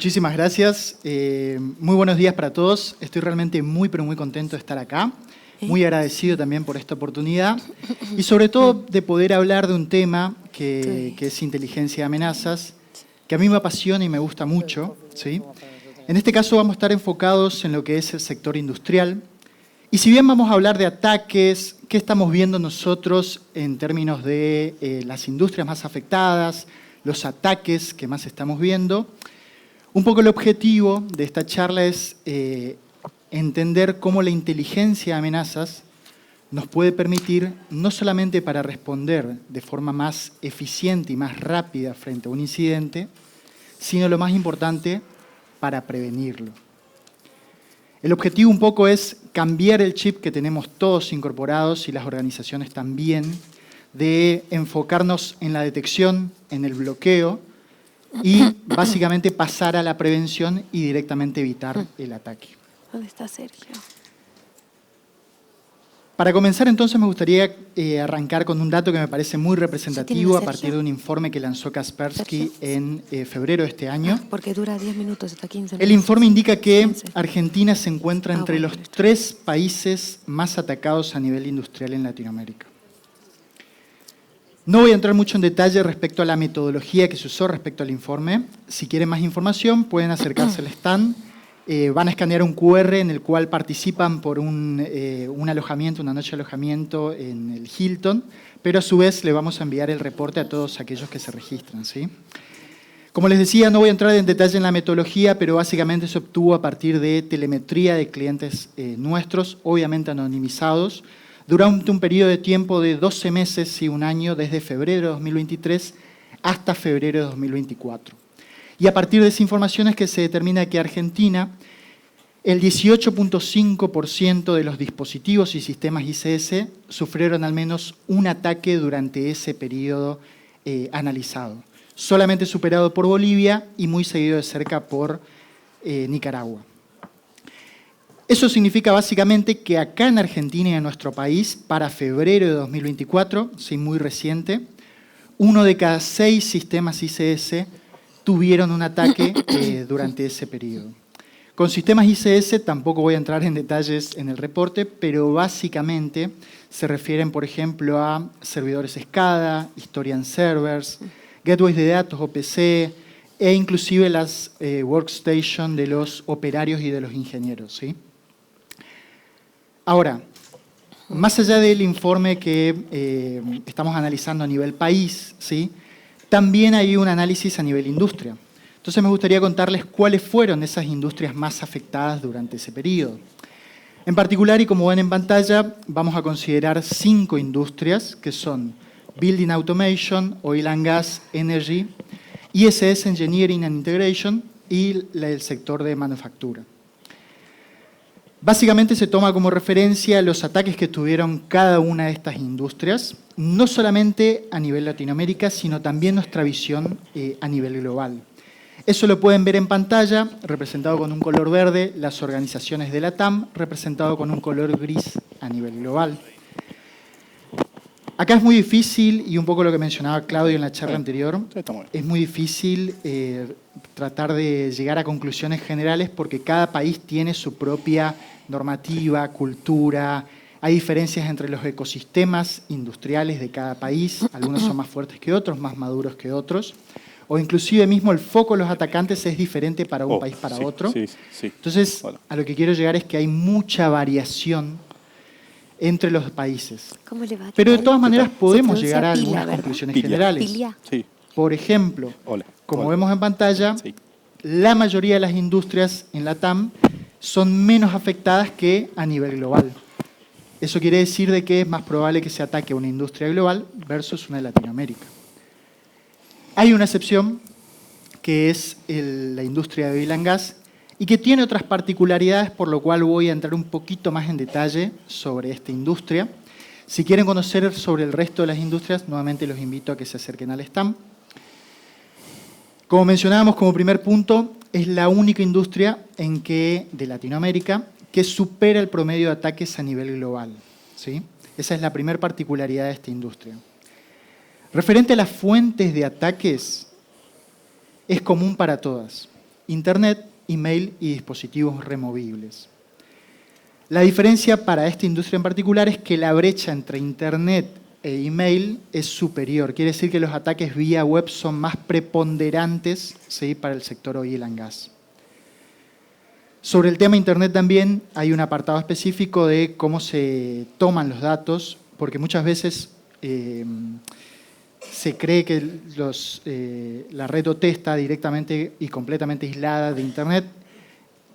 Muchísimas gracias. Muy buenos días para todos. Estoy realmente muy, pero muy contento de estar acá. Muy agradecido también por esta oportunidad. Y sobre todo de poder hablar de un tema que es inteligencia de amenazas, que a mí me apasiona y me gusta mucho, ¿sí? En este caso vamos a estar enfocados en lo que es el sector industrial. Y si bien vamos a hablar de ataques, ¿qué estamos viendo nosotros en términos de las industrias más afectadas, los ataques que más estamos viendo? Un poco el objetivo de esta charla es entender cómo la inteligencia de amenazas nos puede permitir, no solamente para responder de forma más eficiente y más rápida frente a un incidente, sino lo más importante, para prevenirlo. El objetivo un poco es cambiar el chip que tenemos todos incorporados y las organizaciones también, de enfocarnos en la detección, en el bloqueo, y básicamente pasar a la prevención y directamente evitar el ataque. ¿Dónde está Sergio? Para comenzar entonces me gustaría arrancar con un dato que me parece muy representativo a partir de un informe que lanzó Kaspersky en febrero de este año. Porque dura 10 minutos hasta 15 minutos. El informe indica que Argentina se encuentra entre los 3 países más atacados a nivel industrial en Latinoamérica. No voy a entrar mucho en detalle respecto a la metodología que se usó respecto al informe. Si quieren más información, pueden acercarse al stand. Van a escanear un QR en el cual participan por un alojamiento, una noche de alojamiento en el Hilton, pero a su vez le vamos a enviar el reporte a todos aquellos que se registran, ¿sí? Como les decía, no voy a entrar en detalle en la metodología, pero básicamente se obtuvo a partir de telemetría de clientes nuestros, obviamente anonimizados, durante un periodo de tiempo de 12 meses y un año, desde febrero de 2023 hasta febrero de 2024. Y a partir de esa información es que se determina que Argentina, el 18.5% de los dispositivos y sistemas ICS sufrieron al menos un ataque durante ese periodo analizado, solamente superado por Bolivia y muy seguido de cerca por Nicaragua. Eso significa básicamente que acá en Argentina y en nuestro país, para febrero de 2024, sí, muy reciente, 1 de cada 6 sistemas ICS tuvieron un ataque durante ese periodo. Con sistemas ICS tampoco voy a entrar en detalles en el reporte, pero básicamente se refieren, por ejemplo, a servidores SCADA, historian servers, gateways de datos OPC e inclusive las workstation de los operarios y de los ingenieros, ¿sí? Ahora, más allá del informe que estamos analizando a nivel país, ¿sí?, también hay un análisis a nivel industria. Entonces me gustaría contarles cuáles fueron esas industrias más afectadas durante ese periodo. En particular, y como ven en pantalla, vamos a considerar 5 industrias que son Building Automation, Oil and Gas, Energy, ISS Engineering and Integration y el sector de manufactura. Básicamente se toma como referencia los ataques que tuvieron cada una de estas industrias, no solamente a nivel Latinoamérica, sino también nuestra visión a nivel global. Eso lo pueden ver en pantalla, representado con un color verde, las organizaciones de la TAM, representado con un color gris a nivel global. Acá es muy difícil, y un poco lo que mencionaba Claudio en la charla anterior, es muy difícil tratar de llegar a conclusiones generales porque cada país tiene su propia normativa, cultura, hay diferencias entre los ecosistemas industriales de cada país, algunos son más fuertes que otros, más maduros que otros, o inclusive mismo el foco de los atacantes es diferente para un país para otro. Entonces, a lo que quiero llegar es que hay mucha variación entre los países. Pero de todas maneras podemos llegar a algunas conclusiones generales. Por ejemplo, como vemos en pantalla, la mayoría de las industrias en la TAM son menos afectadas que a nivel global. Eso quiere decir de que es más probable que se ataque una industria global versus una de Latinoamérica. Hay una excepción, que es la industria de oil and gas, y que tiene otras particularidades, por lo cual voy a entrar un poquito más en detalle sobre esta industria. Si quieren conocer sobre el resto de las industrias, nuevamente los invito a que se acerquen al stand. Como mencionábamos como primer punto, es la única industria de Latinoamérica que supera el promedio de ataques a nivel global, ¿sí? Esa es la primera particularidad de esta industria. Referente a las fuentes de ataques, es común para todas. Internet, email y dispositivos removibles. La diferencia para esta industria en particular es que la brecha entre Internet e email es superior. Quiere decir que los ataques vía web son más preponderantes, ¿sí?, para el sector oil and gas. Sobre el tema Internet también hay un apartado específico de cómo se toman los datos, porque muchas veces se cree que la red OT está directamente y completamente aislada de Internet.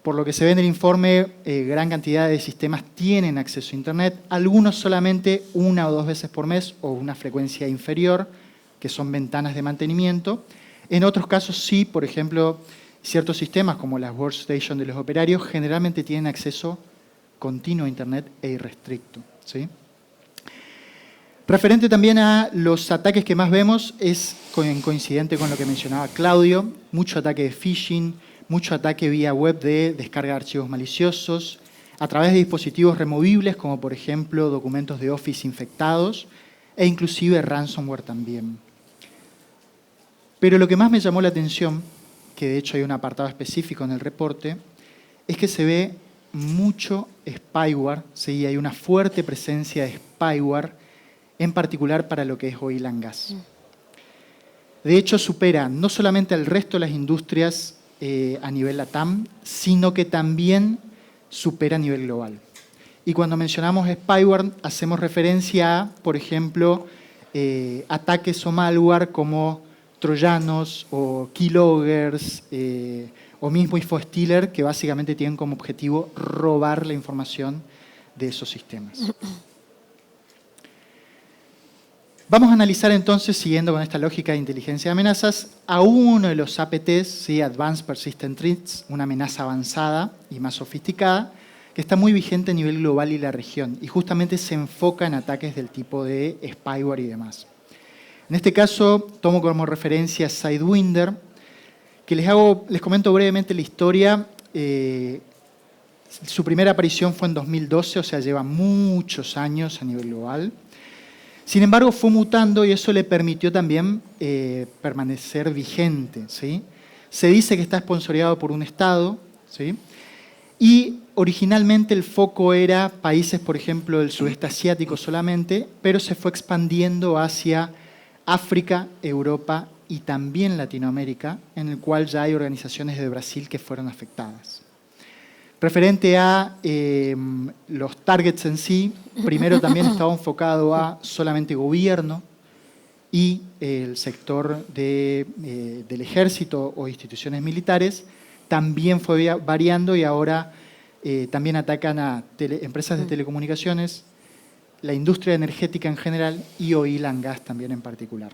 Por lo que se ve en el informe, gran cantidad de sistemas tienen acceso a Internet, algunos solamente 1 o 2 veces por mes o una frecuencia inferior, que son ventanas de mantenimiento. En otros casos sí, por ejemplo, ciertos sistemas como las workstation de los operarios generalmente tienen acceso continuo a Internet e irrestricto, ¿sí? Referente también a los ataques que más vemos, es coincidente con lo que mencionaba Claudio, mucho ataque de phishing, mucho ataque vía web de descarga de archivos maliciosos, a través de dispositivos removibles, como por ejemplo documentos de Office infectados, e inclusive ransomware también. Pero lo que más me llamó la atención, que de hecho hay un apartado específico en el reporte, es que se ve mucho spyware, ¿sí? Hay una fuerte presencia de spyware, en particular para lo que es oil and gas. De hecho, supera no solamente al resto de las industrias a nivel LATAM, sino que también supera a nivel global. Y cuando mencionamos spyware, hacemos referencia a, por ejemplo, ataques o malware como troyanos o keyloggers o mismo infostealer, que básicamente tienen como objetivo robar la información de esos sistemas. Vamos a analizar entonces, siguiendo con esta lógica de inteligencia de amenazas, a uno de los APTs, ¿sí? Advanced Persistent Threats, una amenaza avanzada y más sofisticada, que está muy vigente a nivel global y la región, y justamente se enfoca en ataques del tipo de spyware y demás. En este caso, tomo como referencia Sidewinder, que les comento brevemente la historia. Su primera aparición fue en 2012, o sea, lleva muchos años a nivel global. Sin embargo, fue mutando y eso le permitió también permanecer vigente, ¿sí? Se dice que está sponsoreado por un Estado, ¿sí? Y originalmente el foco era países, por ejemplo, del sudeste asiático solamente, pero se fue expandiendo hacia África, Europa y también Latinoamérica, en el cual ya hay organizaciones de Brasil que fueron afectadas. Referente a los targets en sí, primero también estaba enfocado a solamente gobierno y el sector del ejército o instituciones militares. También fue variando y ahora también atacan a empresas de telecomunicaciones, la industria energética en general y oil and gas también en particular.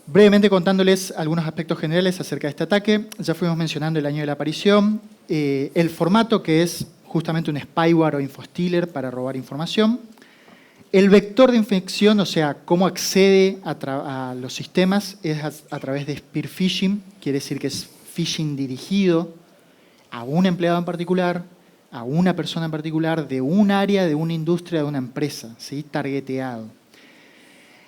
Brevemente contándoles algunos aspectos generales acerca de este ataque. Ya fuimos mencionando el año de la aparición, el formato, que es justamente un spyware o infostealer para robar información, el vector de infección, o sea, cómo accede a los sistemas, es a través de spear phishing, quiere decir que es phishing dirigido a un empleado en particular, a una persona en particular, de un área, de una industria, de una empresa, ¿sí? Targeteado.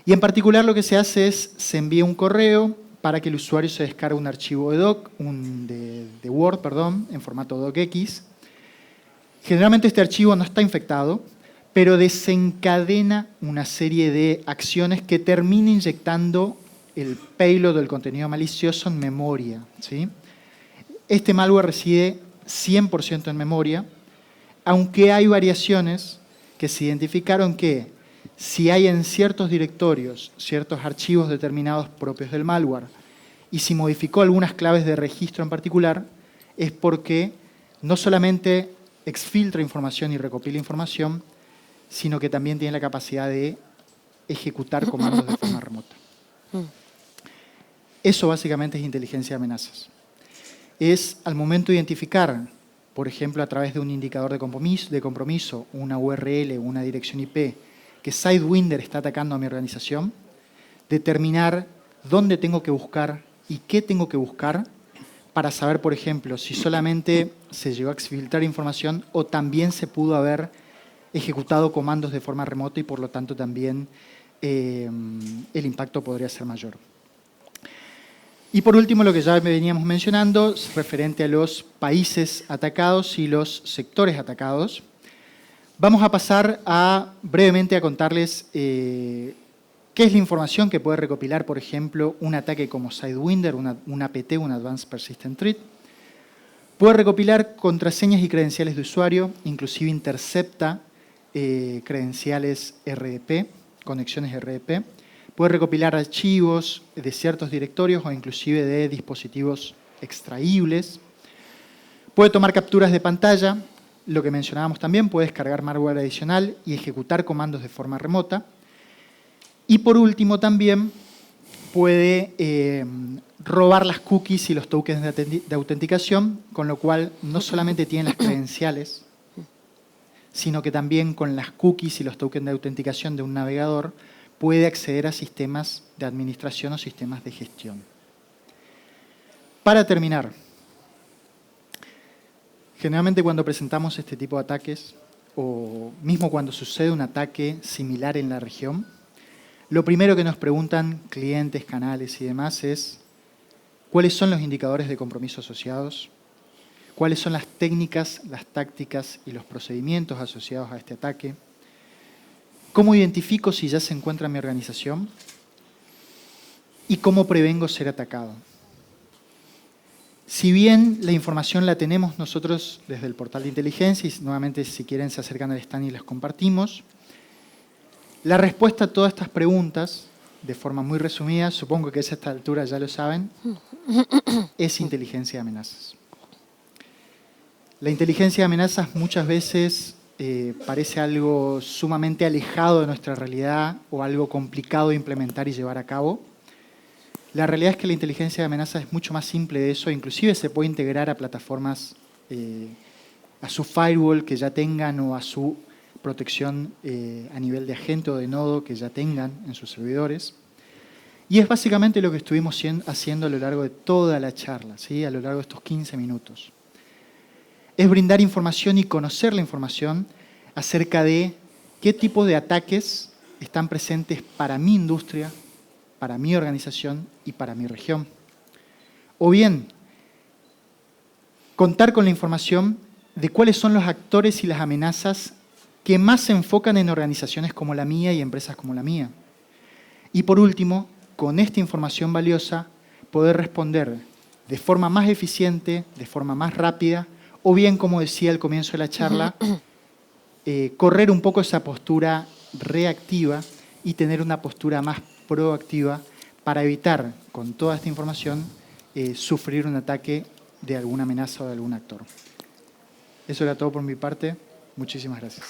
Y en particular lo que se hace es, se envía un correo para que el usuario se descargue un archivo de Word, en formato docx. Generalmente este archivo no está infectado, pero desencadena una serie de acciones que termina inyectando el payload del contenido malicioso en memoria, ¿sí? Este malware reside 100% en memoria, aunque hay variaciones que se identificaron que si hay en ciertos directorios, ciertos archivos determinados propios del malware, y si modificó algunas claves de registro en particular, es porque no solamente exfiltra información y recopila información, sino que también tiene la capacidad de ejecutar comandos de forma remota. Eso básicamente es inteligencia de amenazas. Es al momento de identificar, por ejemplo, a través de un indicador de compromiso, una URL, una dirección IP, que Sidewinder está atacando a mi organización, determinar dónde tengo que buscar y qué tengo que buscar para saber, por ejemplo, si solamente se llegó a exfiltrar información o también se pudo haber ejecutado comandos de forma remota y por lo tanto también el impacto podría ser mayor. Y por último, lo que ya veníamos mencionando, es referente a los países atacados y los sectores atacados. Vamos a pasar brevemente a contarles qué es la información que puede recopilar, por ejemplo, un ataque como Sidewinder, un APT, un Advanced Persistent Threat. Puede recopilar contraseñas y credenciales de usuario, inclusive intercepta credenciales RDP, conexiones RDP. Puede recopilar archivos de ciertos directorios o inclusive de dispositivos extraíbles. Puede tomar capturas de pantalla, lo que mencionábamos también, puede descargar malware adicional y ejecutar comandos de forma remota. Y por último también puede robar las cookies y los tokens de autenticación, con lo cual no solamente tiene las credenciales, sino que también con las cookies y los tokens de autenticación de un navegador puede acceder a sistemas de administración o sistemas de gestión. Para terminar, generalmente cuando presentamos este tipo de ataques, o mismo cuando sucede un ataque similar en la región, lo primero que nos preguntan clientes, canales y demás es ¿cuáles son los indicadores de compromiso asociados? ¿Cuáles son las técnicas, las tácticas y los procedimientos asociados a este ataque? ¿Cómo identifico si ya se encuentra en mi organización? ¿Y cómo prevengo ser atacado? Si bien la información la tenemos nosotros desde el portal de inteligencia, y nuevamente si quieren se acercan al stand y las compartimos, la respuesta a todas estas preguntas, de forma muy resumida, supongo que a esta altura ya lo saben, es inteligencia de amenazas. La inteligencia de amenazas muchas veces parece algo sumamente alejado de nuestra realidad o algo complicado de implementar y llevar a cabo. La realidad es que la inteligencia de amenazas es mucho más simple de eso, inclusive se puede integrar a plataformas, a su firewall que ya tengan o a su protección a nivel de agente o de nodo que ya tengan en sus servidores. Y es básicamente lo que estuvimos haciendo a lo largo de toda la charla, ¿sí? A lo largo de estos 15 minutos. Es brindar información y conocer la información acerca de qué tipo de ataques están presentes para mi industria, para mi organización y para mi región. O bien, contar con la información de cuáles son los actores y las amenazas que más se enfocan en organizaciones como la mía y empresas como la mía. Y por último, con esta información valiosa, poder responder de forma más eficiente, de forma más rápida, o bien, como decía al comienzo de la charla, correr un poco esa postura reactiva y tener una postura más proactiva para evitar, con toda esta información, sufrir un ataque de alguna amenaza o de algún actor. Eso era todo por mi parte. Muchísimas gracias.